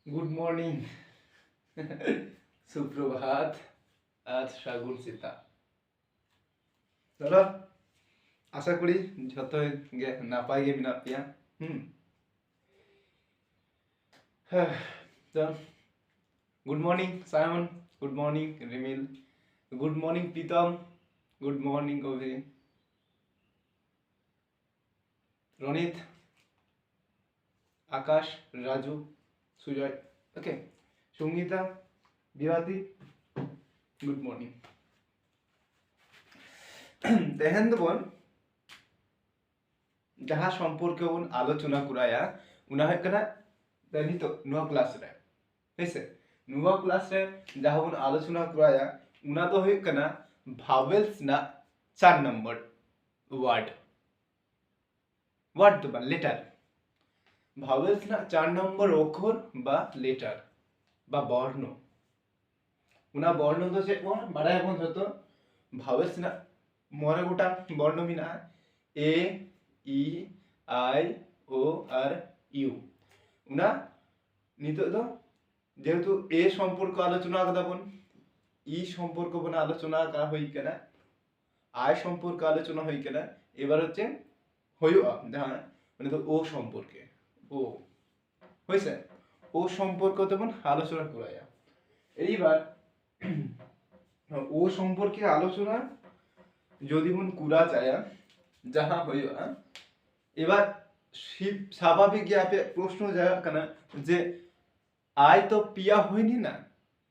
Good morning. সুপ্রভাত। আজ সাগুন সীতা চলো আশা করি ᱡᱷᱚᱛᱚ ᱜᱮ ᱱᱟᱯᱟᱭ ᱜᱮ ᱢᱮᱱᱟᱜ ᱯᱮᱭᱟ তো good morning Sayan, good morning Rimil, good morning Pritam, good morning Abhi, Ronit, Akash, Raju, Sujoy, okay, Sangeeta, Bibhati, good morning. তেহেন দবন जहाँ सम्पर्क बन आलोचना कराया उना है कना तनी तो नुआ क्लास रे हेसे नुआ क्लास रे जहाँ बन आलोचना कराया उना तो है कना भावेल्स ना 4 नंबर वर्ड वर्ड तो बा लेटर भावेल्स ना 4 नंबर अक्षर बा लेटर बा वर्ण उना वर्ण तो से बन बाडाय बन जतो भावेल्स ना मोरे गोटा वर्ण मिना ए E I O are you উনা নিতো তো যেহেতু এ সম্পর্ক আলোচনা করা বন ই সম্পর্ক বন আলোচনা করা হই কেনা আই সম্পর্ক আলোচনা হই কেনা এবার হচ্ছে হইয়া হ্যাঁ মানে তো ও সম্পর্কে ও হইছে ও সম্পর্ক তেমন আলোচনা করায়া এইবার ও সম্পর্কে আলোচনা যদি মন কুরা চায়া যাহা হইয়া এবার স্বাভাবিক আপে প্রশ্ন যায় কেন যে আই তো পিয়া হয়নি না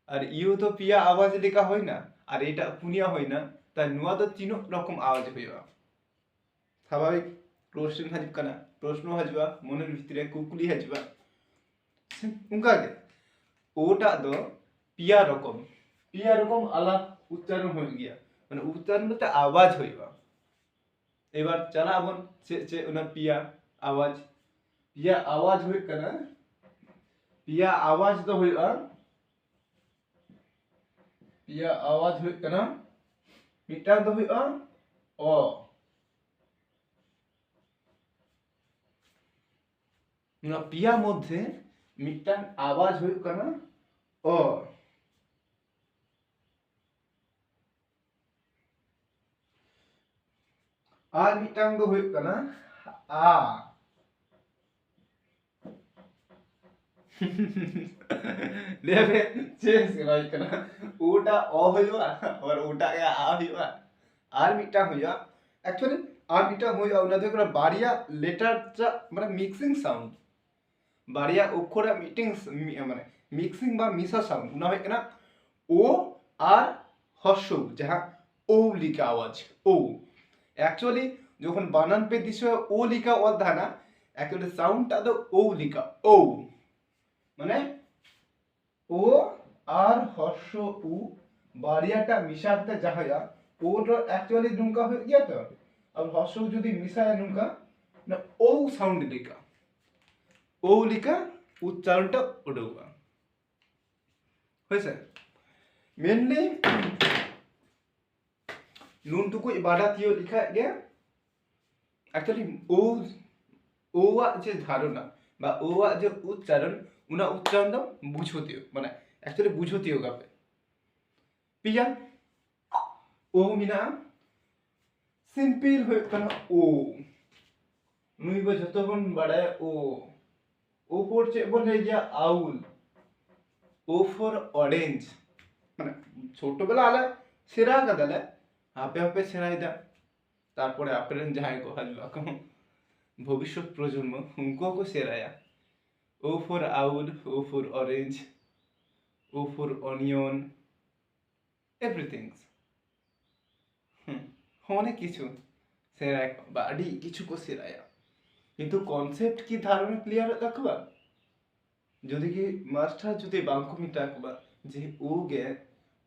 আর ইউ তো পিয়া আওয়াজ লেখা হয় না আর এটা পুনিয়া হয় না তাই নুয়া তো তিন রকম আওয়াজ হইবা স্বাভাবিক প্রশ্ন হাজিব কানা প্রশ্ন হাজবা মনের ভিতরে কুকুলি হাজবা উনকাগে ওটা তো পিয়া রকম আলা উচ্চারণ হয়ে গিয়া মানে উচ্চারণ বলতে আওয়াজ হইবা এবার চালা বন সে ওনা পিয়া আওয়াজ হই কানা पिया आवाज तो हुआ पिया आवाज हुई कना मिटान तो हुआ ओ ना पिया मध्य मिटान आवाज हुई कना ओ आर मिटान तो हुई कना आ लेवे चेस कराई कना ओटा ओ होइबा और ओटा के आ होइबा आर मिटा होइया एक्चुअली आर मिटा होइया उना दे करा बारिया लेटर चा মানে mixing sound Baria Akshara meetings মানে মিক্সিং বা মিশা সাউন্ড উনা হয় কেনা ও আর হর্ষ যাহা ও লিখা আওয়াজ ও एक्चुअली যখন বানান পে দিছে ও লিখা আওয়াজ ধানা एक्चुअली সাউন্ডটা তো ও লিখা ও মানে ও আর হর্ষ উ বারিয়াটা মিশাতে যাহায়া ওর एक्चुअली নুনকা হয়ে গিয়া তো আর হর্ষ যদি মিশায় নুনকা না ও সাউন্ড লিখা ও লিখা উচ্চারণটা ওডুবা হয়েছে মেনলি নুনটুকু বাড়াতিও লিখা গে एक्चुअली ও যে ধারণা বা ও যে উচ্চারণ উনা উচ্চারণ বুঝতিও মানে एक्चुअली বুঝতিও গাবে পিয়া ও মিনা সিম্পল হয়ে কানা ও নুইব যতক্ষণ বাড়ায় ও পড়ছে বলে গিয়া আউল ও ফর অরেঞ্জ মানে ছোটবেলা আলা সেরা কাদালে হাপে হাপে সেরাই দা তারপরে আপেরেন যাহাই কো হাজবা কম ভবিষ্যৎ প্রজন্ম উনকো সেরায়া O for owl O for orange O for onion everything অনেক কিছু সেরাই বাড়ি কিছু কো সেরায়া কিন্তু কনসেপ্ট কি ধারণা ক্লিয়ার রাখবা যদি কি মাস্টার যদি বাংকু মিটাকবা যে ও গে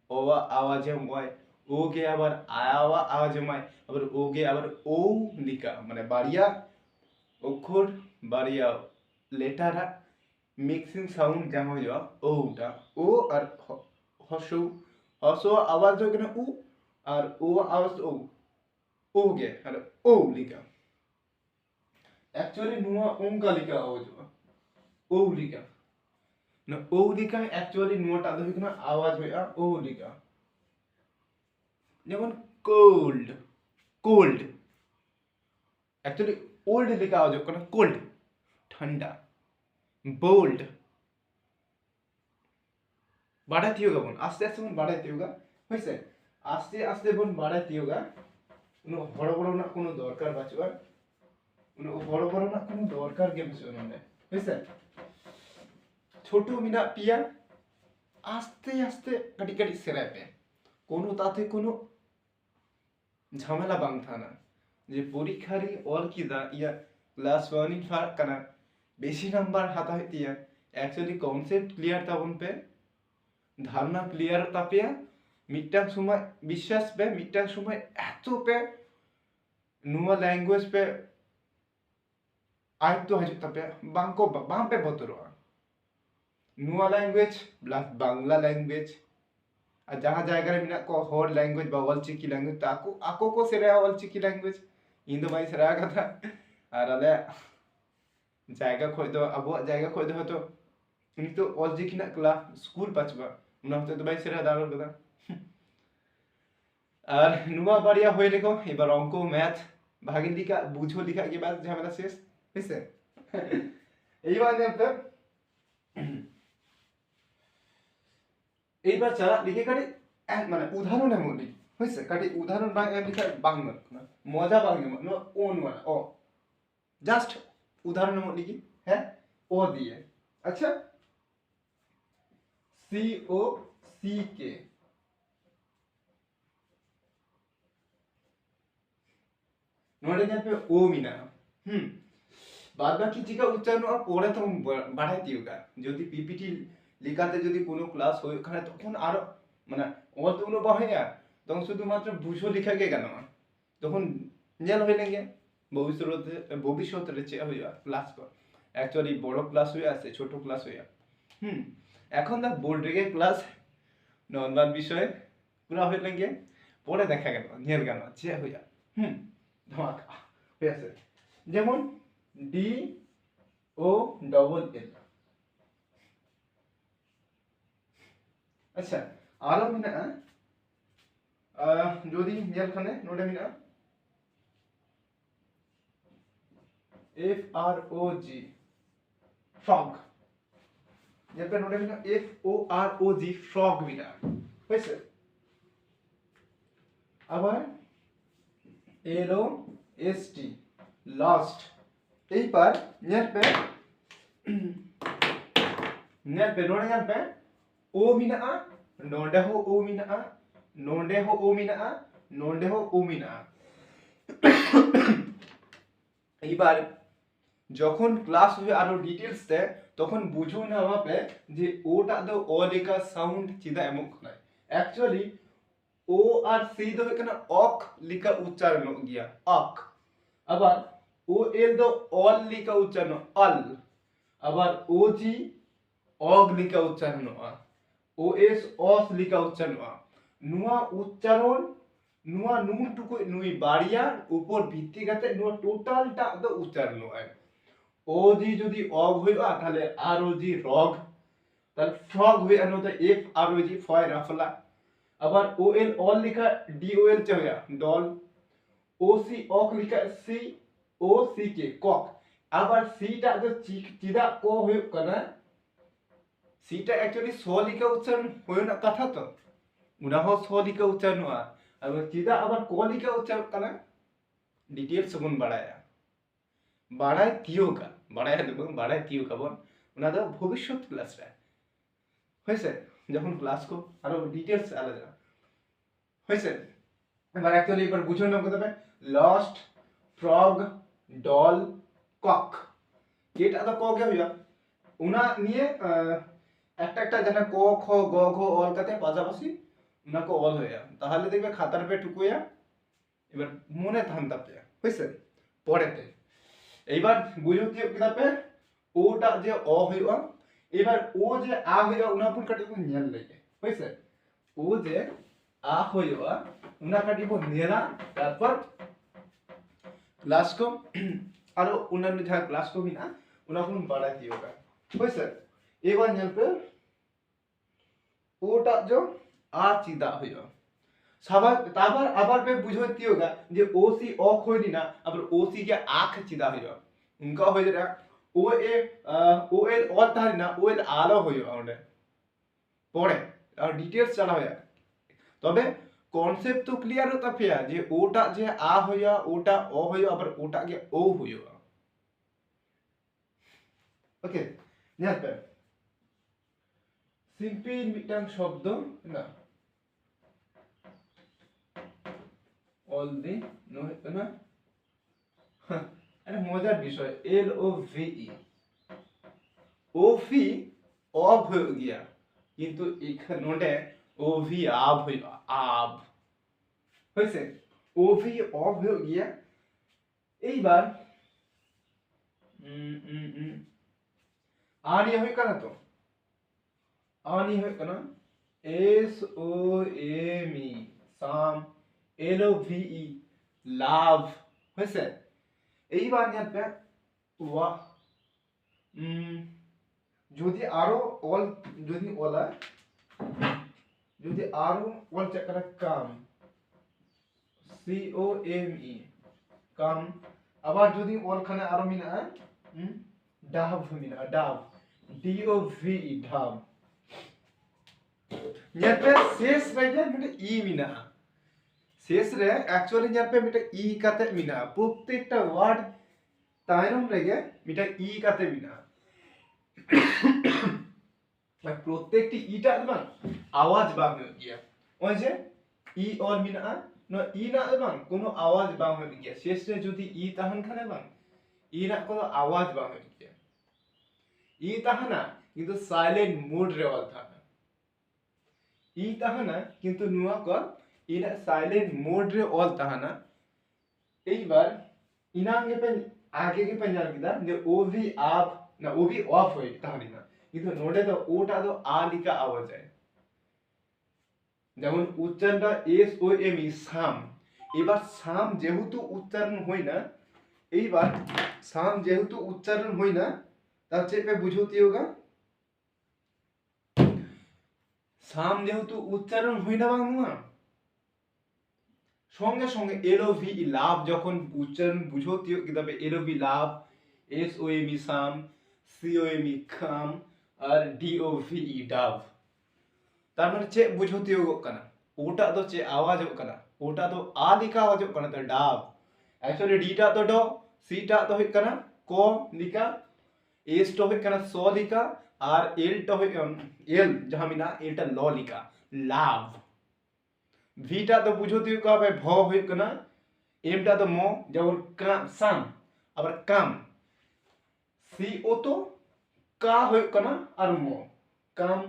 ওয়া আওয়াজে ময় ও গে আবার আওয়া আওয়াজে ময় আবার ও গে আবার ও লিখা মানে বাড়িয়া অক্ষর বাড়িয়া লেটারা মিক্সিং সাউন্ড যা হয়ে যাওয়া ওটা ও আর হর্ষ আওয়াজ হয় কেন উ আর ও আওয়াজ ও গে আর ও লিখা एक्चुअली नुआ ओंका लिखा हो जो ओ लिखा ना ओ लिखा एक्चुअली नोटा दो हुई आवाज हुआ ओ लिखा যেমন কোল্ড কোল্ড एक्चुअली ओल्ड लिखा आवाज होगा ना कोल्ड ठंडा बोल्ड বাড়াইতে হোগা বোন আস্তে আস্তে বোন বাড়াইতে হোগা হইছে আস্তে আস্তে বোন বাড়াইতে হোগা কোনো বড় বড় না কোনো দরকার বাঁচবার কোনো বড় বড় না কোনো দরকার গে বাঁচবার মানে হইছে ছোট মিনা পিয়া আস্তে আস্তে কাটি কাটি সেরাইপে কোনো তাতে কোনো ঝামেলা বাং থানা যে পরীক্ষারি অল কি দা ইয়া ক্লাস 1 इन ফার কানা বেশি নাম্বার হাতা হইতিয়া एक्चुअली कॉन्सेप्ट क्लियर ताबन पे धारणा क्लियर तापिया मिट्टांग समय विश्वास पे मिट्टांग समय एतो पे नुआ लैंग्वेज पे आय तो हजू तापिया बांको बां पे बतरवा नुआ लैंग्वेज प्लस बांग्ला लैंग्वेज আর যাহা জায়গায় মিনা কো হর ল্যাঙ্গুয়েজ বা অলচিকি ল্যাঙ্গুয়েজ তাকো আকো কো সেরা অলচিকি ল্যাঙ্গুয়েজ ইন্দো বাই সেরা কথা আর আলে জায়গা খয়তো আবো জায়গা খয়তো হয়তো কিন্তু অলচিকি না ক্লা স্কুল পাচবা উনা হয়তো বাই সেরা দাঁড়ার কথা আর নুয়া বাড়িয়া হয়ে রেখো এবার অঙ্ক ম্যাথ ভাগের লিখা বুঝো লিখা কি বাস ঝামেলা শেষ হইছে এইবার দেখতে এইবার যারা লিখে কাটি মানে উদাহরণের মধ্যে হয়েছে কাটি উদাহরণ লিখা বাংলা মজা বাংলা ওন মানে ও জাস্ট উদাহরণের মধ্যে লিখি হ্যাঁ ও দিয়ে আচ্ছা সি ও সি কে নোটে যাবে ও মিনা বাদ বাকি জিকা উচ্চারণ পরে তো বাড়াই দিওগা যদি পিপিটি লিখাতে যদি কোনো ক্লাস হয় ওখানে তখন আরো মানে অত কোনো বাহাইয়া তখন শুধুমাত্র বুঝো লিখাকে কেন তখন জেল হয়ে লেগে ভবিষ্যতে চেয়ে হইয়া ক্লাস কর অ্যাকচুয়ালি বড় ক্লাস হয়ে আছে ছোট ক্লাস হইয়া এখন দা বোর্ড রেগে ক্লাস নর্মাল বিষয়ে পুরা হয়ে লেগে পরে দেখা গেল জেল কেন চেয়ে হইয়া ধামাকা হয়ে আছে যেমন ডি ও ডবল এল अच्छा आरो मिना जोदी नेल खाने नोडे Meena F R O G frog ये पे नोडे Meena F O R O G frog Meena वैसे আবার L O S T last এইবার নেল पे नोडे नेल पे ओ मिना नोंडे हो ओ मिना नोंडे हो ओ मिना नोंडे हो ओ मिना এইবার যখন ক্লাস হবে আরো ডিটেইলস তে তখন বুঝো না ভাবে যে ওটা তো ও লেখা সাউন্ড চিদা এমন নয় অ্যাকচুয়ালি ও আর সি তো এখানে অক লেখা উচ্চারণ গিয়া অক আবার ও এল তো অল লেখা উচ্চারণ অল আবার ও জি অগ লেখা উচ্চারণ ও এস অস লিখা উচ্চারণ নুয়া উচ্চারণ নুয়া নুন টুকু নুই বাড়িয়ার উপর ভিত্তি কাতে নুয়া টোটালটা তো উচ্চারণ হয় ও জি যদি অগ হইবা তাহলে আর ও জি রগ তাহলে ফ্রগ হই আনোতে এফ আর ও জি ফয় রাফলা আবার ও এল অল লিখা ডি ও এল চয়া ডল ও সি অক লিখা সি ও সি কে কক আবার সিটা তো চিদা কো হই কানা सीटा एक्चुअली सोलिका उच्चारण होय ना कथा तो उना हो सोलिका उच्चारण हुआ अब चिदा अबर कोलिका उच्चारण कना डिटेल्स बन बाड़ाया बाड़ाय तियोगा बाड़ाय देबो बाड़ाय तियोगा बन उना द भविष्यत क्लास रे হইছে যখন ক্লাস কো আরো ডিটেইলস আলাদা হইছে এবার एक्चुअली এবার বুঝুন না কত হবে লস্ট ফ্রগ ডল কক এটা তো কক হইয়া উনা নিয়ে একটা একটা জানা ক খ গ ঘ অল কাতে পাশাপাশি উনাকে অল হইয়া তাহলে দেখবে খাতার পে টুকুয়া এবার মনে থানতা পে হইছে পরেতে এইবার বুঝো কি কিতাবে ওটা যে অ হইয়া এবার ও যে আ হইয়া উনাপুন কাটিব নেল লাগে হইছে ও যে আ হইয়া উনা কাটিব নেলা তারপর ক্লাস কো আর অন্যান্য যা ক্লাস কো বিনা উনাপুন বাড়াই দিওগা হইছে एबार नेल पे ओटा जो आ चिदा हुआ स्वाभाविक ताबर आबार पे बुझो तियोगा जे ओसी अ खोइना आबार ओसी के आख चिदा हुआ उनका हो जरा ओ ए ओ एल और तारिना ओ एल आलो हुआ ओंडे पड़े और डिटेल्स चला हुआ तबे कॉन्सेप्ट तो क्लियर होता फेया जे ओटा जे आ हुआ ओटा अ हुआ आबार ओटा के ओ हुआ ओके नेल पे सिंपल मिटांग शब्द ना ऑल दी नो ना अरे मजार विषय एल ओ भि ई ओ भि ऑफ हो गया किंतु एक नोटे ओ भि आब हो आब হইছে ओ भि ऑफ हो गया এইবার आनी होय कना तो आनी होय कना एस ओ एम ई साम एल ओ भि ই লাভ হয়েছে এইবার নেবে ওয়া যদি আরো অল যদি ওলা যদি আরো অল চেক করা কাম সি ও এম ই কাম আবার যদি অল খানে আরো মিনা ডাব মিনা ডাব ডি ও ভি ই ডাব নেবে শেষ রাইতে মানে ই মিনা शेष रे एक्चुअली यहाँ पे मिटा ई काते मिना प्रत्येकटा वर्ड तायरम रेगे मिटा ई काते मिना प्रत्येकटी ईटा बां आवाज बां हो गया ओय जे ई और मिना नो ई ना बां कोनो आवाज बां हो गया शेष रे जदि ई ताहन खाने बां ई ना कोनो आवाज बां हो गया ई ताहना किंतु साइलेंट मोड रे ऑल था ई ताहना किंतु नुआ को इना साइलेंट मोड रे ऑल ताहना এইবার ইনাঙ্গে पे आगे के पे जान किदा जे ओ भी आप ना ओ भी ऑफ होय ताहनी ना কিন্তু নোডে তো ওটা তো আ লিখা আওয়াজ হয় যেমন উচ্চারণটা এস ও এম ই সাম এবার সাম যেহেতু উচ্চারণ হয় না এইবার সাম যেহেতু উচ্চারণ হয় না তার চেপে বুঝতে হোগা সাম যেহেতু উচ্চারণ হয় না বাংলা সঙ্গে সঙ্গে এলওভি লাভ যখন উচ্চারণ বুঝতে তবে L O V love S O M E some C O M E come আর ডি ও ভি ই ডাব তার মানে চে বুঝতে হোক কানা ওটা তো চে আওয়াজ হোক কানা ওটা তো আ লিখা আওয়াজ হোক কানা তো ডাব एक्चुअली डी टा तो डो सी टा तो होय काना को लिखा एस तो होय काना सो लिखा और एल तो होय एल जहां मिना एल टा लो लिखा लाभ ভিটা তো বুঝতে হবে ভ হই কনা এমটা তো ম যেমন কাম সাম আবার কাম সি ও তো কা হই কনা আর ম কাম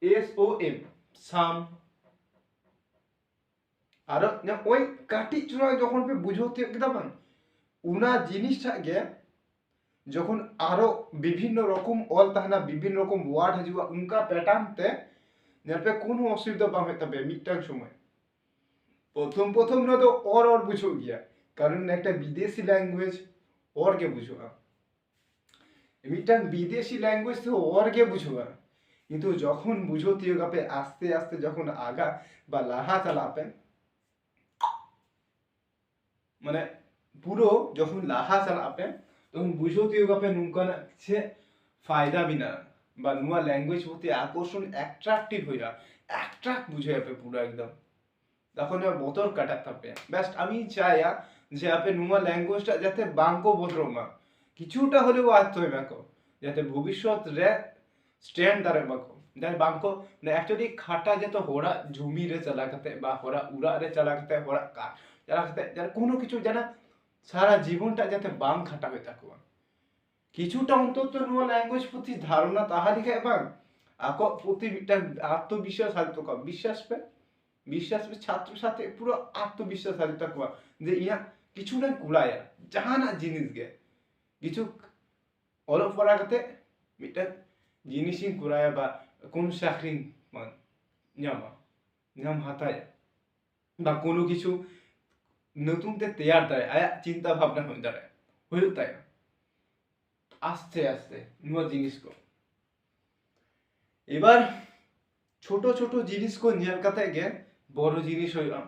এস ও এম সাম আর না ওই কাটি চুরা যখন পে বুঝতে কিদাবান উনা জিনিসটাকে যখন আরো বিভিন্ন রকম অল তাহনা বিভিন্ন রকম ওয়ার্ড হাজুয়া উনকা প্যাটার্নতে যাতে কোনো অসুবিধা বা হইতে হবে মিটাং সময় প্রথম প্রথম না তো और বুঝো গিয়া কারণ একটা বিদেশি ল্যাঙ্গুয়েজ और কে বুঝোগা মিটাং বিদেশি ল্যাঙ্গুয়েজ তো और কে বুঝোগা কিন্তু যখন বুঝতে হবে আস্তে আস্তে যখন আগা বা লাহা চালাবে মানে পুরো যখন লাহা চালাবে তখন বুঝতে হবে নুকা না সে ফায়দা বিনা বা নুয়া ল্যাঙ্গুয়েজ প্রতি আকর্ষণ অ্যাট্রাকটিভ হইরা অ্যাট্রাক্ট বুঝে যাবে পুরো একদম তখন বতর কাটা থাকবে বেস্ট আমি চাইয়া যে আপনি নুয়া ল্যাঙ্গুয়েজটা যাতে বাঙ্কো বদরমা কিছুটা হলেও আয়ত্ত হইবে যাতে ভবিষ্যৎ রে স্ট্যান্ড দাঁড়াবে বাকো যাতে বাঙ্কো মানে एक्चुअली খাটা যেত হোড়া ঝুমি রে চালা করতে বা হোড়া উড়া রে চালা করতে হোড়া কা চালা করতে যাতে কোনো কিছু জানা সারা জীবনটা যাতে বাং খাটা হয়ে থাকো কিছুটা অন্তত নুয়া ল্যাঙ্গুয়েজ প্রতি ধারণা তাহারি এবং আকো প্রতি আত্মবিশ্বাস হারিত কা বিশ্বাস পে ছাত্র সাথে পুরো আত্মবিশ্বাস হারিত কা যে ইয়া কিছু না কুলায়া জাহানা জিনিস গে কিছু অল পড়া করতে মিটা জিনিসই কুলায়া বা কোন চাকরি মান নাম হাতায় বা কোনো কিছু নতুনতে তৈয়ার দেয় আয়া চিন্তা ভাবনা হয়ে দাঁড়ায় হয়ে তাই আস্তে আস্তে নুয়া জিনিস কো এবার ছোট ছোট জিনিস को ᱧᱮᱞ কাতে গে বড় জিনিস হইবা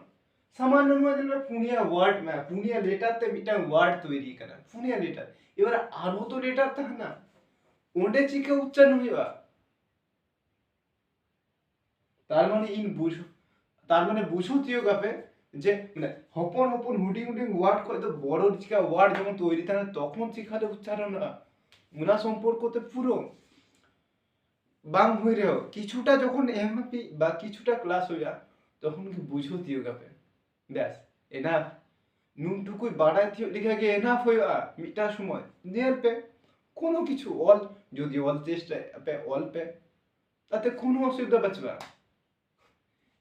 সামান্য মানে পুনিয়া ওয়ার্ড মে পুনিয়া লেটার তে মিটা ওয়ার্ড তৈরি করা পুনিয়া লেটার এবার আরো তো লেটার থাকে না ওঁডে চিকে উচ্চারণ হইবা তার মানে ইন বুঝো তার মানে বুঝো তিও গাপে যে মানে হপন হপন হুডিং হুডিং ওয়ার্ড কয় তো বড় চিকা ওয়ার্ড যখন তৈরি থাকে তখন শিখালে উচ্চারণ ওনা সম্পর্কতে পুরো বাং হই রেও কিছুটা যখন এমপি বা কিছুটা ক্লাস হইয়া তখন কি বুঝো তিও গাপে ব্যাস এনাফ নুনটুকুই বাড়াই থিও লিখা গে এনাফ হইয়া মিটা সময় নিয়ার পে কোনো কিছু অল যদি অল চেষ্টা পে অল পে তাতে কোনো অসুবিধা বাঁচবা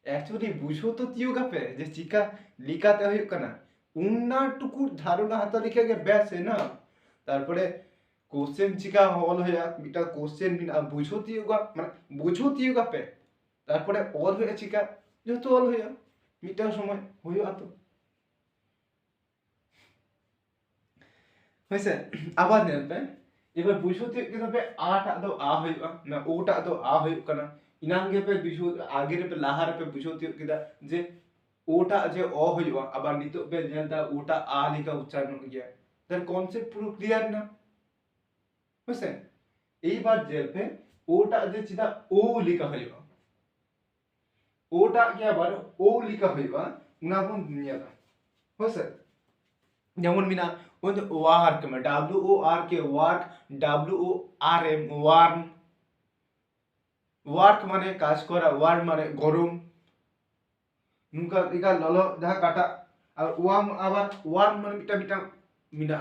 অ্যাকচুয়ালি বুঝো তো তিও গাপে যে চিকা লিখাতে হইব কানা উন্নাটুকু ধারণা হাতা লিখে গে ব্যাস না তারপরে কোশ্চেন চিকা হল হইয়া মিটা কোশ্চেন বিনা বুঝো তিও গা মানে বুঝো তিও গাপে তারপরে অল হইয়া চিকা যত অল হইয়া মিটা সময় হইয়া তো হইছে আবার নেলবে এবার বুঝো তিও কিভাবে আটা দো আ হইবা না ওটা দো আ হইব কানা ইনাঙ্গে পে বুঝো আগে রে পে লাহার পে বুঝো তিও কিদা যে ওটা যে অ হইবা আবার নিতো পে যেটা ওটা আ লিখা উচ্চারণ গিয়া তার কনসেপ্ট পুরো ক্লিয়ার না হইছে এইবার যেতে ওটা যে চিদা ও লিখা হইবা ওটা কি আবার ও লিখা হইবা উনা কোন নিয়ালা হইছে যেমন মিনা ওই যে ওয়ার্ক মে W O R K work W O R M worm work মানে কাজ করা ওয়ার্ম মানে গরম নুকা ইকা ললো যাহা কাটা আর ওয়ার্ম আবার ওয়ার্ম মানে মিটা মিটা মিনা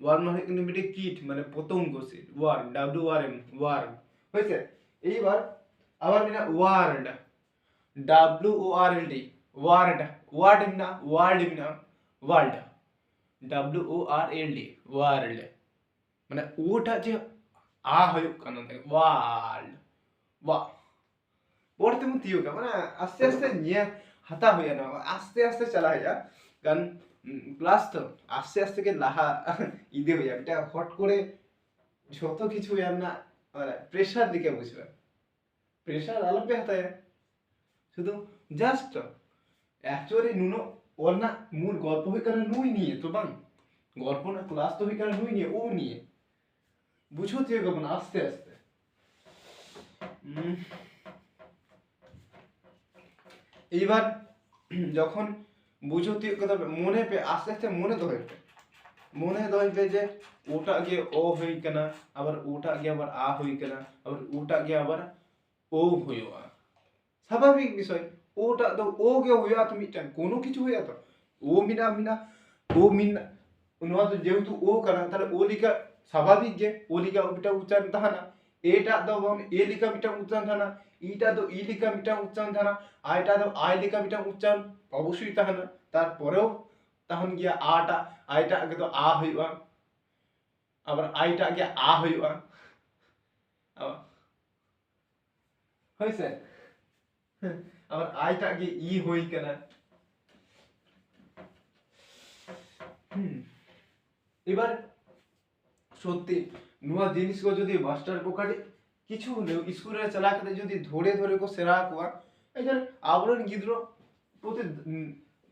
ওয়ার্ম মানে কিন্তু মিটা কিট মানে পতঙ্গ সে worm W R M worm হইছে এইবার আবার Meena word W O R L D word word Meena world W O R L D world মানে ওটা যে আ হয়ুক কানা ওয়ার্ল্ড ওয়া পড়তে মতো ইয়োগা মানে আস্তে আস্তে নিয়ে হাতা হইয়া না আস্তে আস্তে চালা হইয়া কারণ ক্লাস তো আস্তে আস্তে কে লাহা ইদে হইয়া এটা হট করে যত কিছু আর না মানে প্রেসার দিকে বুঝবে প্রেসার আলাপে হাতায় শুধু জাস্ট অ্যাকচুয়ালি নুনো ওর না মূল গল্প হই কারণে নুই নিয়ে তো বাং গল্প না ক্লাস তো হই কারণে নুই নিয়ে ও নিয়ে বুঝো তুই না আস্তে আস্তে এইবার যখন বুঝো তুই কথা মনে পে আস্তে আস্তে মনে তো হইবে মনে ধরবে যে ওটা গিয়ে ও হই কেনা আবার ওটা গিয়ে আবার আ হই কেনা আবার ওটা গিয়ে আবার ও হইবা স্বাভাবিক বিষয় ওটা তো ও গে হইয়া তো মিটান কোনো কিছু হইয়া তো ও মিনা মিনা ও মিনা উনওয়া তো যেহেতু ও কানা তাহলে ও লিখা স্বাভাবিক গে ও লিখা ওটা উচ্চারণ তাহানা এটা তো এ লিখা মিটা উচ্চারণ থানা ইটা তো ই লিখা মিটা উচ্চারণ থানা আইটা তো আই লিখা মিটা উচ্চারণ অবশ্যই তাহানা তারপরেও তখন গিয়া আটা আইটা আগে তো আ হইবা আবার আইটা আগে আ হইবা হইছে আবার আইটা আগে ই হই কেনা এবার সত্যি নুয়া জিনিস को যদি মাস্টার को কাটে কিছু হলেও স্কুলে চালা কাতে যদি ধরে ধরে को সেরা কোয়া এখানে আবরণ গিদ্র প্রতি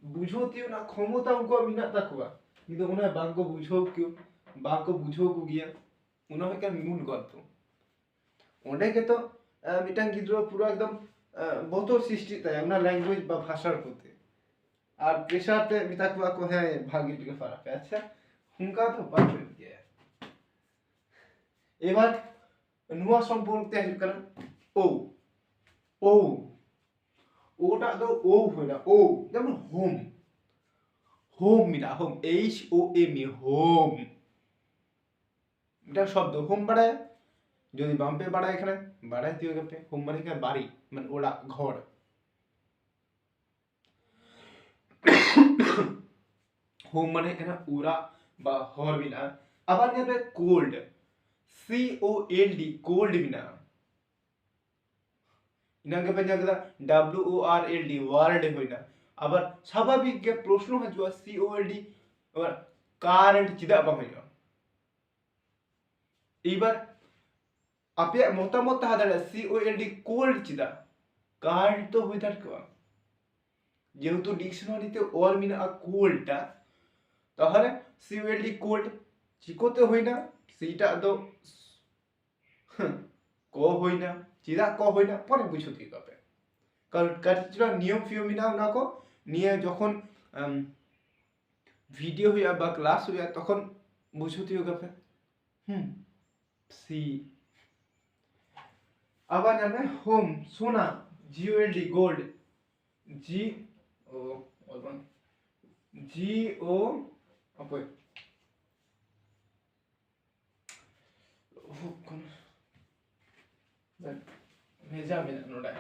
বুঝোতিও না ক্ষমতা উনকো মিনা তাকুয়া কিন্তু ওনা বাঙ্ক বুঝো কিউ বাঙ্ক বুঝো কো গিয়া ওনা হয় কেন মূল গল্প ওনে কে তো মিটাং গিদ্র পুরো একদম বতর সৃষ্টি তাই ওনা ল্যাঙ্গুয়েজ বা ভাষার প্রতি আর প্রেশারতে মিতাকুয়া को है भागी के फर्क है अच्छा उनका तो बात हो गया এবার নুয়া সম্পর্কে হিসেব করেন ও ও ওটা তো ও হয় না ও যেমন হোম হোম মিনা home H O M E home এটা শব্দ হোম বাড়ায় যদি বাম্পে বাড়ায় এখানে বাড়ায় দিয়ে গেপে হোম মানে এখানে বাড়ি মানে ওরা ঘর হোম মানে এখানে উড়া বা হর বিনা আবার নেবে কোল্ড COLD কোল্ড বিনা ইনাকে পেঞ্জাগদা WORLD ওয়ার্ল্ড হইনা আবার স্বাভাবিক গে প্রশ্ন হজুয়া COLD আবার কারেন্ট চিদা বা হইনা এইবার आपे मोटामोट तहा दाड़ा COLD कोल्ड चिदा कार्ड तो हुई दाड़ को जेहेतु डिक्शनारी ते ऑल मिना कोल्ड ताहले COLD कोल्ड चिकोते होइना सीटा दो को होइना चिदा को होइना परे बुझुती कपे कारण काटिचुला नियम फियम मिना उना को निये जखन भिडियो हुआ बा क्लास हुआ तखन बुझुती कपे सी আবার জানবে হোম সোনা GOLD গোল্ড জি ও অলবান GO অপয় কোন ভেজা মিনা নোডা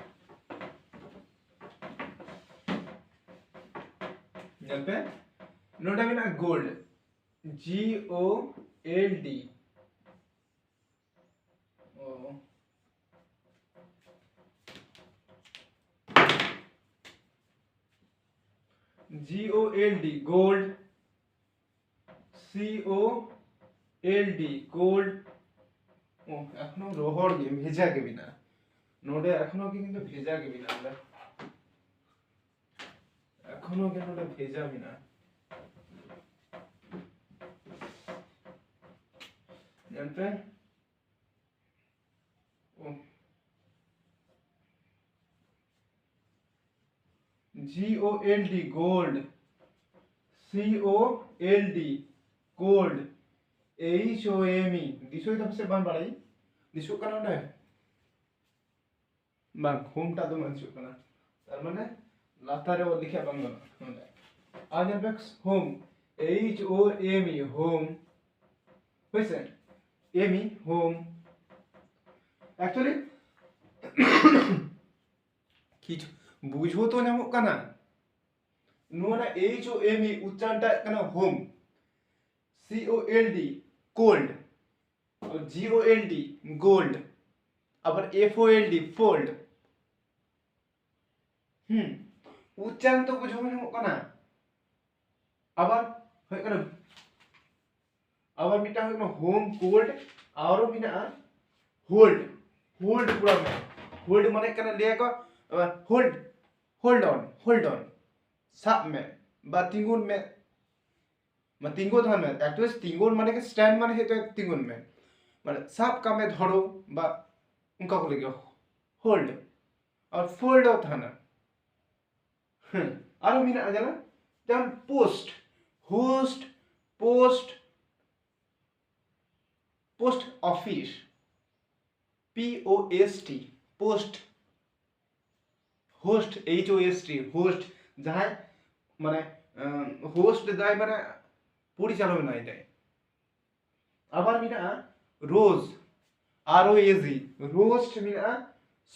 জানবে নোডা মিনা গোল্ড GOLD ও GOLD gold COLD gold ও এখনো রোহর গেম ভেজা গেবি না নোডে এখনো কিন্তু ভেজা গেবি না আমরা এখনো কেন ওটা ভেজাবি না জানতে ও GOLD gold COLD gold HOME দিশোই তাপসে বান বাড়াই দিশো কানা না বাং হোমটা তো মানছো কানা তার মানে লাতারে ও লিখে বাং না আজ বেক্স হোম HOME হোম হইছে এমি হোম অ্যাকচুয়ালি কিছু বুঝো তো নামক কানা নোনা HOME উচ্চারণটা কানা হোম COLD কোল্ড और GOLD গোল্ড আবার FOLD ফোল্ড উচ্চারণ তো বুঝো নামক কানা আবার হয় কানা আবার মিটা হয় কানা হোম কোল্ড আরো মিনা হোল্ড হোল্ড পুরা হোল্ড মানে কানা লিয়া को होल्ड ऑन साब में बा तिंगुन में মানে তিঙ্গো ধর में एक्चुअली तिंगुन माने के स्टैंड माने है तो तिंगुन में माने साब का में धरो बा उनका को लगे होल्ड और फोल्ड था ना आरो मिना आ जाना then post host post office POST post host HOST host যাই মানে হোস্ট দাই মানে পরিচালনা দেয় আবার মিনা রোজ ROAZ রোস্ট মিনা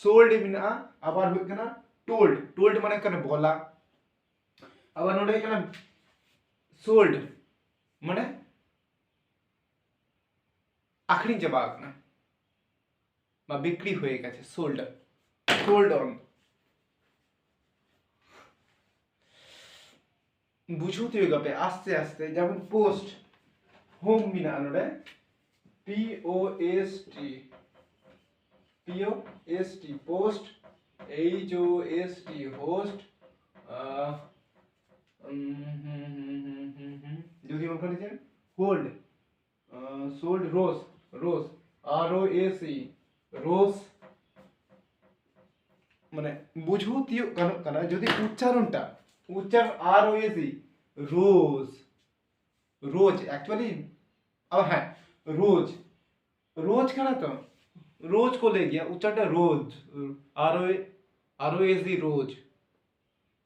সোল্ড মিনা আবার হই কানা টোল্ড মানে কানা বলা আবার নোডে কানা সোল্ড মানে আখরি জবাব না বা বিক্রি হয়ে গেছে সোল্ড অন বুঝতে হবে আস্তে আস্তে যেমন পোস্ট হোম মিনা নোডে POST পোস্ট HOST হোস্ট যদি মনে লিখেন হোল্ড সোল্ড রোজ ROAC রোজ মানে বুঝতে কানা যদি উচ্চারণটা उच्चार ROAZ रोज एक्चुअली अब है रोज का ना तो रोज को ले गया उच्चारण रोज ROAZ रोज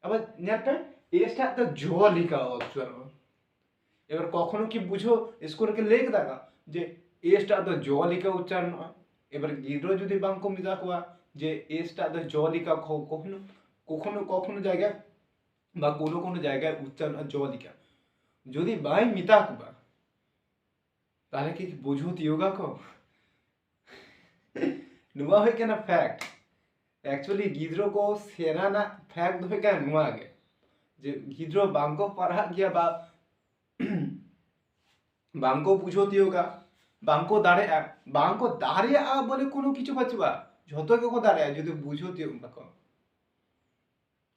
अब नेट एस्टा तो ज लिखा অক্ষর এবার কখনো কি বুঝো স্কোরকে লেখ দাগা যে এস্টা তো জ লিখা উচ্চারণ এবার গিরো যদি বাঙ্ক মিদা কোয়া যে এস্টা তো জ লিখা কখনো জায়গা বা কোনো জায়গায় উচ্চারণ জলিকা যদি বাই মিতা কুবা তাহলে কি বুঝো তিয়োগা কো नुआ है क्या ना फैक्ट एक्चुअली गिद्रो को सेना ना फैक्ट है क्या नुआ आगे जे गिद्रो बांको पढ़ा गया बा बांको पूछो तियोगा ᱵᱟᱝᱠᱚ ᱫᱟᱲᱮᱭᱟᱜᱼᱟ, ᱵᱟᱝᱠᱚ ᱫᱟᱲᱮᱭᱟᱜᱼᱟ ᱵᱚᱞᱮ ᱠᱳᱱᱳ ᱠᱤᱪᱷᱩ ᱵᱟᱹᱪᱩᱜᱼᱟ, ᱡᱷᱚᱛᱚ ᱜᱮᱠᱚ ᱫᱟᱲᱮᱭᱟᱜᱼᱟ ᱡᱩᱫᱤ ᱵᱩᱡᱷᱟᱹᱣ ᱛᱤᱭᱳᱜ ᱢᱟᱠᱚ।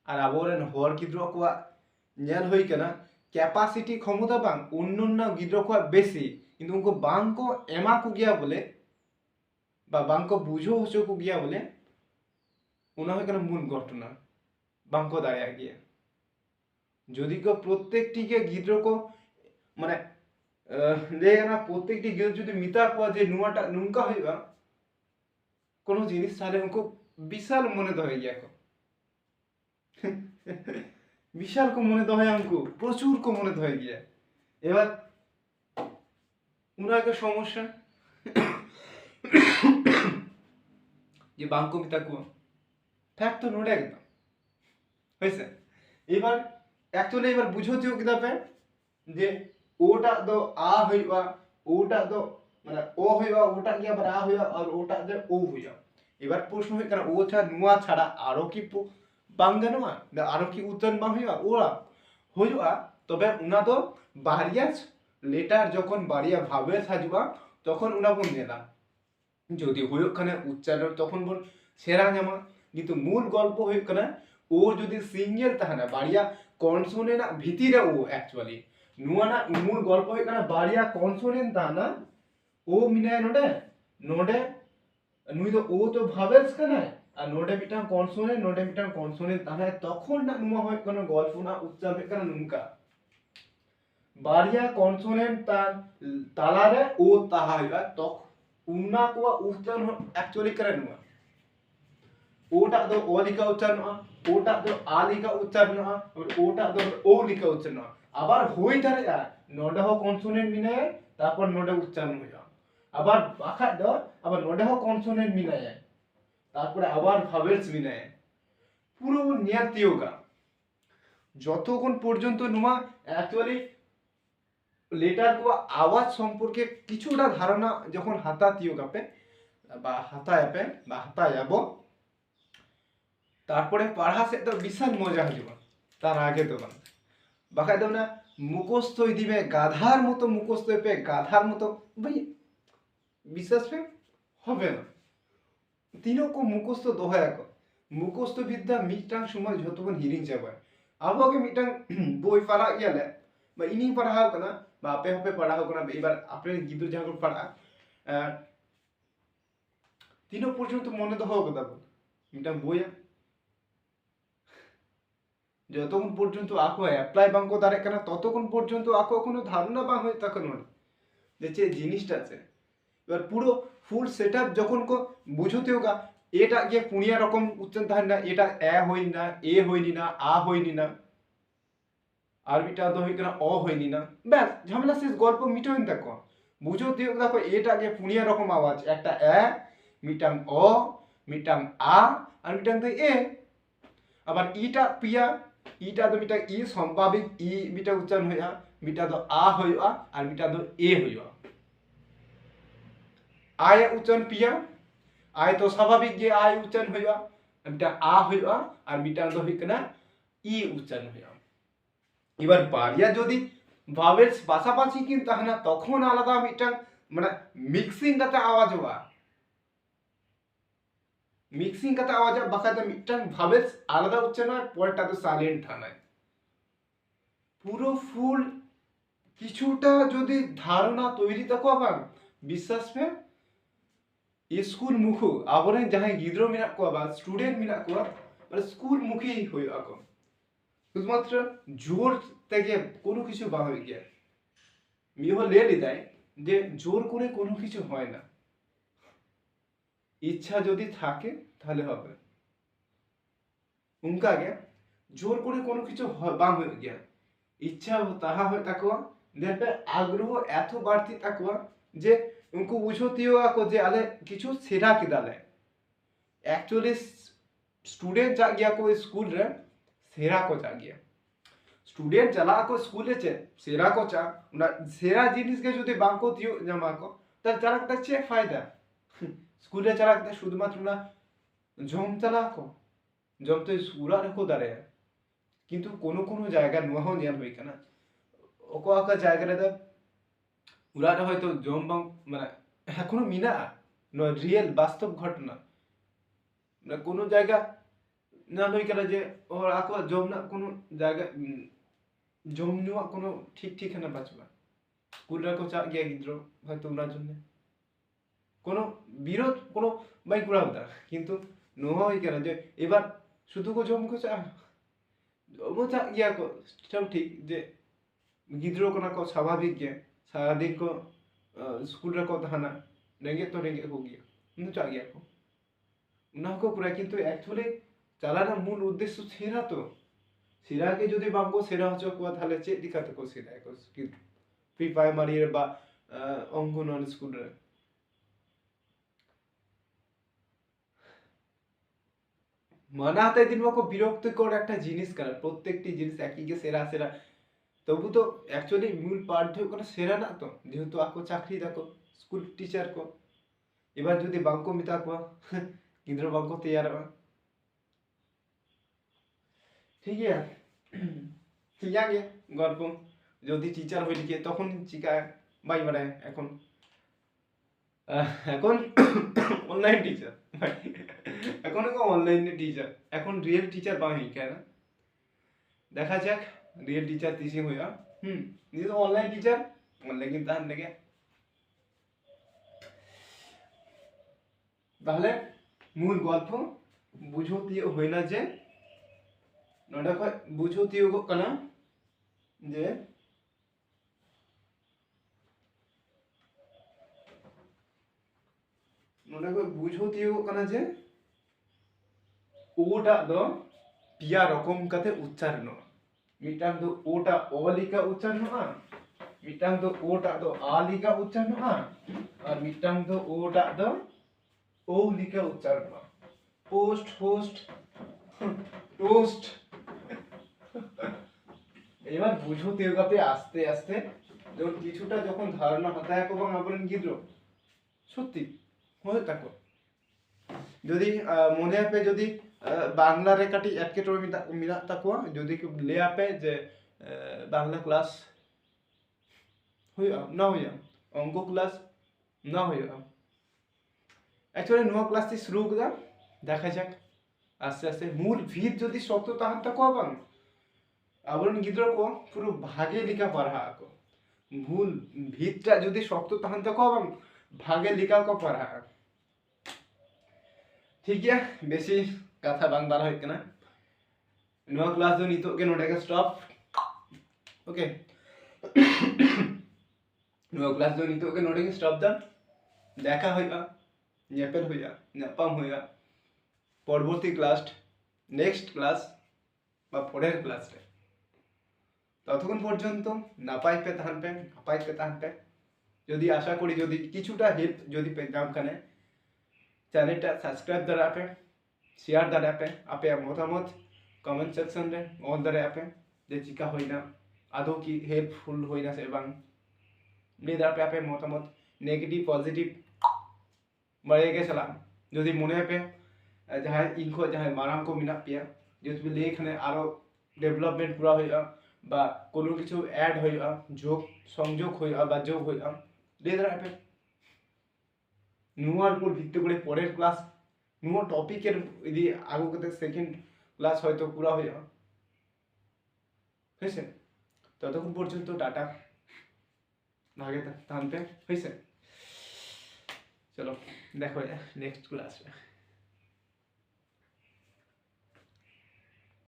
আর ᱟᱵᱚᱨᱮᱱ ᱦᱚᱲ ᱜᱤᱫᱽᱨᱟᱹ ᱠᱚᱣᱟᱜ ᱧᱮᱞ ᱦᱩᱭ ᱠᱟᱱᱟ ক্যাপাসিটি ক্ষমতা বাং অন্যান্য গিদ্র কোয়াᱜ বেশি, কিন্তু উनको বাংকো এমা কো গিয়া বলে বা বাংকো বুঝো হচো কো গিয়া বলে ওনা হয় কানা মূল ঘটনা বাংকো দাঁড়িয়ে গিয়া। যদি কেউ প্রত্যেকটিকে গিদ্রকো মানে ᱞᱟᱹᱭ ᱜᱟᱱᱚᱜᱼᱟ প্রত্যেকটি গিদ্র যদি মিতা কোয়া যে নুয়াটা নুনকা হইবা কোনো জিনিস তাহলে উनको বিশাল মনে দহে গিয়া কো বিশাল কো মনে দহে উनको প্রচুর কো মনে দহে গিয়া। এবার উনাকে সমস্যা যে বাংকো মিতা কোয়া ফ্যাক্ট তো নোট একদম হয়েছে। এবার অ্যাকচুয়ালি এবার বুঝো দিও কিতাবে যে ওটা তো আ হইবা, ওটা তো মানে ও হইবা, ওটা কি আবার আ হইবা আর ওটা যে ও হইবা। এবার প্রশ্ন হয় কারণ ও ছাড়া নুয়া ছাড়া আরো কি বাং গানোয়া আরো কি উচ্চারণ বাং হইবা ওরা হইবা। তবে উনা তো বাড়িয়া লেটার যখন বাড়িয়া ভাবে সাজবা তখন উনা বন নেলা যদি হইক খানে উচ্চারণ তখন বন সেরা জামা। কিন্তু মূল গল্প হইক কানা ও যদি সিঙ্গেল তাহানা বাড়িয়া কনসোনেন্ট ভিতরে ও অ্যাকচুয়ালি নুয়ানা মূল গল্প হইক কানা বাড়িয়া কনসোনেন্ট তাহানা ও মিনায় নোডে নোডে নুই তো ও তো ভাবেলস কানা আর নোডে মিটাং কনসোনেন্ট তাহানা তখন না নুয়া হইক কানা গল্প না উচ্চারণ হইক কানা নুনকা বাড়িয়া কনসোনেন্ট তালারে ও তাহা হইবা তখন উন্না কোয়া উচ্চারণ অ্যাকচুয়ালি করে নুয়া ওটা তো ও লিখা উচ্চারণ ওটা তো আ লিখা উচ্চারণ ওটা তো ও লিখা উচ্চারণ আবার হই দাঁড়া নোডে হ কনসোনেন্ট মিনায় তারপর নোডে উচ্চারণ হইয়া আবার বাখা দ আবার নোডে হ কনসোনেন্ট মিনায় তারপরে আবার ভাবেলস মিনায় পুরো নিয়াতিওগা যতক্ষণ পর্যন্ত নুয়া অ্যাকচুয়ালি লেটার কো আওয়াজ সম্পর্কে কিছুটা ধারণা যখন হাতাতিও গাপে বা হাতায়াপে বা হাতায়াবো তারপরে পড়া সে তো বিশাল মজা হইবা তার আগে তো বাং বাকাই দাও না মুখস্থই দিবে গাধার মতো মুখস্থ পে গাধার মতো ভাই বিশ্বাস পে হবে না তিনো কো মুখস্থ দোহায় কো মুখস্থ বিদ্যা মিটাং সময় যতক্ষণ হিরিং যাবে আবহাওয়াকে মিটাং বই পড়া গেলে বা ইনি পড়াও কানা বা আপে হপে পড়াও কানা এবার আপনার গিদ্র যাকে পড়া তিনো পর্যন্ত মনে দোহাও কথা বল মিটাং বইয়া যতক্ষণ পর্যন্ত আঁকো অ্যাপ্লাই বাংকো দাঁড়ায় কেন ততক্ষণ পর্যন্ত আঁকো কোনো ধারণা বাং হয়ে তখন যে জিনিসটা আছে। এবার পুরো ফুল সেট আপ যখন কো বুঝতে হোগা এটা গিয়ে পুনিয়া রকম উচ্চারণ থাকে না এটা এ হই না এ হইনি না আ হইনি না আরবিটা তো হই না অ হইনি না ব্যাস ঝামেলা শেষ গল্প মিটো হইন দেখো বুঝতে হোক দেখো এটা গিয়ে পুনিয়া রকম আওয়াজ একটা এ মিটাং অ মিটাং আ আর মিটাং তো এ আবার ইটা পিয়া ইটা তো মিটা ই সম্ভাবিক ই মিটা উচ্চারণ হইয়া মিটা তো আ হইয়া আর মিটা তো এ হইয়া আয় উচ্চারণ পিয়া আয় তো স্বাভাবিক যে আয় উচ্চারণ হইয়া মিটা আ হইয়া আর মিটা তো হই না ই উচ্চারণ হইয়া। এবার বাড়িয়া যদি ভাবেলস পাশাপাশি কিন্তু তাহলে তখন আলাদা মিটা মানে মিক্সিং কাতে আওয়াজ হওয়া মিক্সিং কাতে আওয়াজ বাকাতে মিটাং ভাবেলস আলাদা উচ্চারণ হয় পরেরটা তো সাইলেন্ট থানায় পুরো ফুল কিছুটা যদি ধারণা তৈরি থাকো বাং বিশ্বাস পে স্কুল মুখু আবরেন যাহাই গিদ্র মিনা কোয়া বা স্টুডেন্ট মিনা কোয়া মানে স্কুল মুখী হই আকো শুধুমাত্র জোর থেকে কোনো কিছু বাং হয়ে গিয়া মিহ লে লিদায় যে জোর করে কোনো কিছু হয় না ইচ্ছা যদি থাকে তাহলে হবে উনকা গে জোর করে কোনো কিছু বাং হয়ে গিয়া ইচ্ছা তাহা হয় তাকুয়া দেখবে আগ্রহ এত বাড়তি তাকুয়া যে उनको बुझोतियो को जे आले किछु सेरा के दाले एक्चुअली स्टूडेंट जा गया को स्कूल रे सेरा को जा गया स्टूडेंट चला को स्कूल चे सेरा को चा ना सेरा जिनिस के যদি বাঙ্কো দিও জামা কো তার চালাকটা চে ফায়দা স্কুলে চালাকতে শুধুমাত্র না জম চালাকো জম তো সুরা রেখো দাঁড়ে কিন্তু কোনো কোনো জায়গা নোয়া নিয়ান হই কেনা ওকো আকা জায়গা রে ᱚᱲᱟᱜ ᱨᱮ ᱦᱚᱭᱛᱚ ᱡᱚᱢ ᱵᱟᱝ ᱢᱟᱱᱮ এখনো ᱢᱮᱱᱟᱜᱼᱟ ᱱᱚᱣᱟ রিয়েল বাস্তব ঘটনা মানে কোনো জায়গা না হই করা যে হর আকো জম না কোনো জায়গা জম নিওয়া কোনো ঠিক ঠিকানা বাঁচবা স্কুল রেকো চা গিয়া গিদ্রো হয়তো ওনার জন্য কোনো বিরোধ কোনো বাই করা হতা কিন্তু নোয়া হই কেন যে এবার শুধু কো জম কো চা জমও চা গিয়া কো সব ঠিক যে गिद्रो को ना को स्वाभाविक गे सारा दिन को स्कूल रे को थाना रेंगे तो रेंगे हो गया नु चा गया को ना को पूरा কিন্তু অ্যাকচুয়ালি চালানোর মূল উদ্দেশ্য সেরা তো সেরাকে যদি বাঙ্গো সেরা হচ্ছে কোয়া তাহলে চেক দিকাতে কো সেরা কো ফ্রি প্রাইমারি বা অঙ্গনওয়াড়ি স্কুল রে মানাতে দিন को বিরক্তিকর একটা জিনিস কারণ প্রত্যেকটি জিনিস একই গে সেরা সেরা তবু তো অ্যাকচুয়ালি মূল পাঠ্য কোনো সেরা না তো যেহেতু আকো চাকরি দেখো স্কুল টিচার को এবার যদি বাঙ্কো মিতা को गिद्रो बांको तैयार बा ठीक है ঠিক আছে গল্প যদি টিচার হই লিখে তখন চিকা বাই বাড়ায় এখন এখন অনলাইন টিচার এখন তো অনলাইন টিচার এখন রিয়েল টিচার বাহি কেন দেখা যাক রিয়েল টিচার টিচিং হইয়া ये तो ऑनलाइन टीचर लेकिन तान लगे তাহলে মূল গল্প বুঝোতীয় হই না যে নডা কয় বুঝোতীয় কানা যে নডা কয় বুঝোতীয় কানা যে ওটা দ পিয়া রকম কাতে উচ্চারণ मिटांग दो ओटा ओलिका उच्चारण आ मिटांग दो ओटा दो आलिका उच्चारण आ और मिटांग दो ओटा दो ओलिका उच्चारण आ पोस्ट होस्ट टोस्ट এবার বুঝতে হবে আস্তে আস্তে যখন কিছুটা যখন ধারণা হতা হয় এবং আবরণ গিদ্রো সত্যি হয়ে থাকো যদি মনে আপে যদি বাংলা রে কাটি এটকে টোর মিনা তাকো যদি লে আপে যে বাংলা ক্লাস হইয়া না হইয়া অঙ্ক ক্লাস না হইয়া অ্যাকচুয়ালি নো ক্লাস টি শুরু করা দেখা যাক আস্তে আস্তে মূল ভিত যদি শক্ত তাহান তাকো বাং আবরণ গিদ্র কো পুরো ভাগে লিখা পড়া কো মূল ভিতটা যদি শক্ত তাহান তাকো বাং ভাগে লিখা কো পড়া ठीक है बेसी कथा बांग बार है ना नो क्लास जो नितो के नोटे का स्टॉप ओके नो क्लास जो नितो के नोटे के स्टॉप दा देखा होइगा नेपेल होइगा नेपाम होइगा পরবর্তী ক্লাস নেক্সট ক্লাস বা পরের ক্লাসে ততক্ষণ পর্যন্ত নাপাইতে থাকবে যদি আশা করি যদি কিছুটা হেল্প যদি পেতাম কানে চ্যানেলটা সাবস্ক্রাইব দ্বারা আপে শেয়ার দ্বারা আপে আপে মতামত কমেন্ট সেকশন রে অন দ্বারা আপে যে চিকা হইনা আদৌ কি হেল্পফুল হইনা সে বাং নে দ্বারা আপে মতামত নেগেটিভ পজিটিভ বাড়ে গে সালাম যদি মনে আপে যাহাই ইনকো যাহাই মারাম কো মিনা পিয়া যদি লেখানে আরো ডেভেলপমেন্ট পুরা হইয়া বা কোনো কিছু অ্যাড হইয়া যোগ সংযোগ হইয়া বা যোগ হইয়া নে দ্বারা আপে নুয়ার উপর ভিত্তি করে পরের ক্লাস নুয়া টপিকের যদি আগুতে সেকেন্ড ক্লাস হয়তো পুরা হয়ে যাবে হয়েছে ততক্ষণ পর্যন্ত টাটা ভাগে থাকতে হয়েছে চলো দেখো নেক্সট ক্লাসে